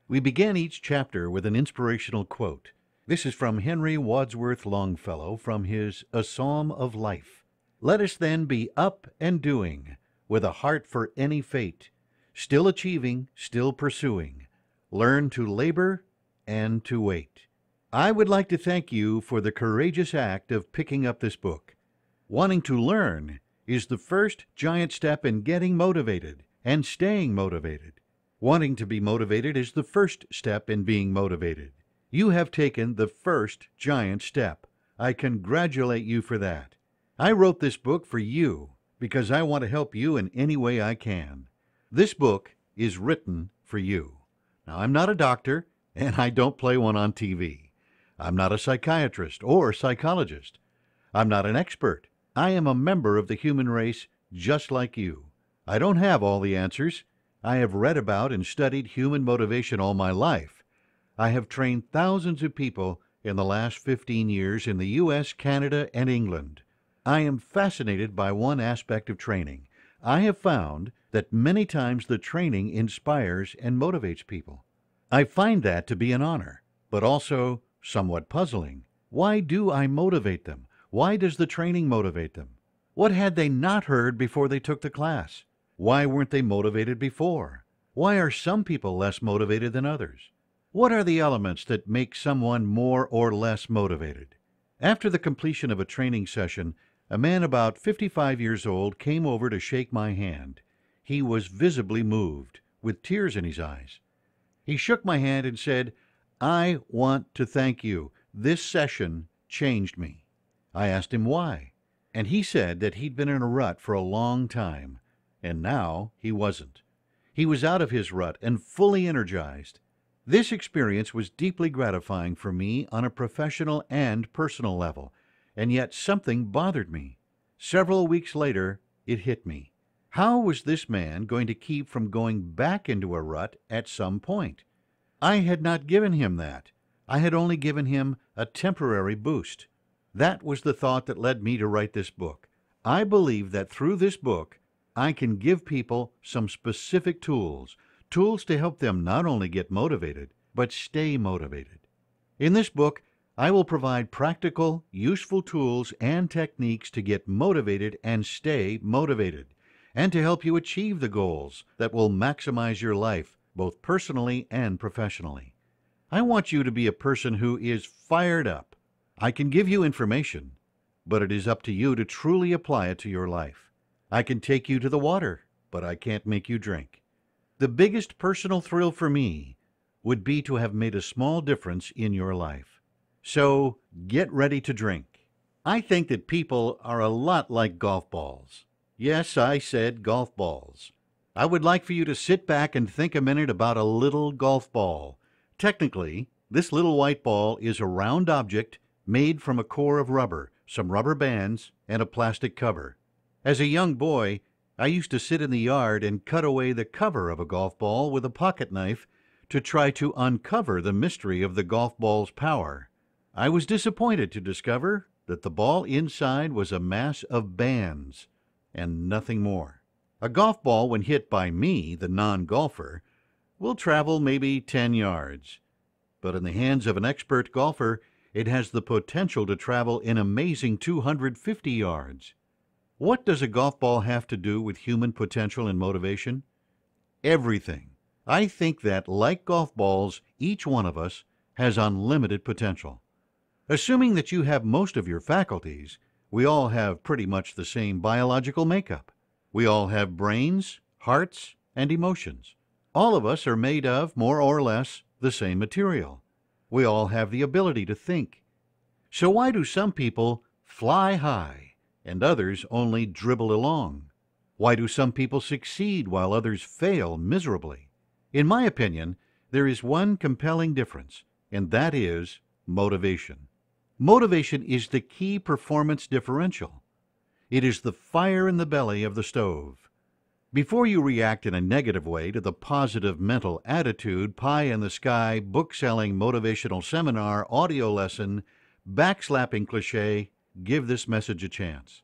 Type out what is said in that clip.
We begin each chapter with an inspirational quote. This is from Henry Wadsworth Longfellow from his A Psalm of Life. Let us then be up and doing, with a heart for any fate, still achieving, still pursuing. Learn to labor and to wait. I would like to thank you for the courageous act of picking up this book. Wanting to learn is the first giant step in getting motivated and staying motivated. Wanting to be motivated is the first step in being motivated. You have taken the first giant step. I congratulate you for that. I wrote this book for you because I want to help you in any way I can. This book is written for you. Now, I'm not a doctor, and I don't play one on TV. I'm not a psychiatrist or psychologist. I'm not an expert. I am a member of the human race just like you. I don't have all the answers. I have read about and studied human motivation all my life. I have trained thousands of people in the last 15 years in the U.S., Canada, and England. I am fascinated by one aspect of training. I have found that many times the training inspires and motivates people. I find that to be an honor, but also somewhat puzzling. Why do I motivate them? Why does the training motivate them? What had they not heard before they took the class? Why weren't they motivated before? Why are some people less motivated than others? What are the elements that make someone more or less motivated? After the completion of a training session, a man about 55 years old came over to shake my hand. He was visibly moved, with tears in his eyes. He shook my hand and said, "I want to thank you. This session changed me." I asked him why, and he said that he'd been in a rut for a long time, and now he wasn't. He was out of his rut and fully energized. This experience was deeply gratifying for me on a professional and personal level, and yet something bothered me. Several weeks later, it hit me. How was this man going to keep from going back into a rut at some point? I had not given him that. I had only given him a temporary boost. That was the thought that led me to write this book. I believe that through this book, I can give people some specific tools to help them not only get motivated, but stay motivated. In this book, I will provide practical, useful tools and techniques to get motivated and stay motivated, and to help you achieve the goals that will maximize your life, both personally and professionally. I want you to be a person who is fired up. I can give you information, but it is up to you to truly apply it to your life. I can take you to the water, but I can't make you drink. The biggest personal thrill for me would be to have made a small difference in your life. So get ready to drink. I think that people are a lot like golf balls. Yes, I said golf balls. I would like for you to sit back and think a minute about a little golf ball. Technically, this little white ball is a round object made from a core of rubber, some rubber bands, and a plastic cover. As a young boy, I used to sit in the yard and cut away the cover of a golf ball with a pocket knife to try to uncover the mystery of the golf ball's power. I was disappointed to discover that the ball inside was a mass of bands and nothing more. A golf ball, when hit by me, the non-golfer, will travel maybe 10 yards. But in the hands of an expert golfer, it has the potential to travel an amazing 250 yards. What does a golf ball have to do with human potential and motivation? Everything. I think that, like golf balls, each one of us has unlimited potential. Assuming that you have most of your faculties, we all have pretty much the same biological makeup. We all have brains, hearts, and emotions. All of us are made of, more or less, the same material. We all have the ability to think. So why do some people fly high and others only dribble along? Why do some people succeed while others fail miserably? In my opinion, there is one compelling difference, and that is motivation. Motivation is the key performance differential. It is the fire in the belly of the stove. Before you react in a negative way to the positive mental attitude, pie in the sky, book-selling motivational seminar, audio lesson, backslapping cliche, give this message a chance.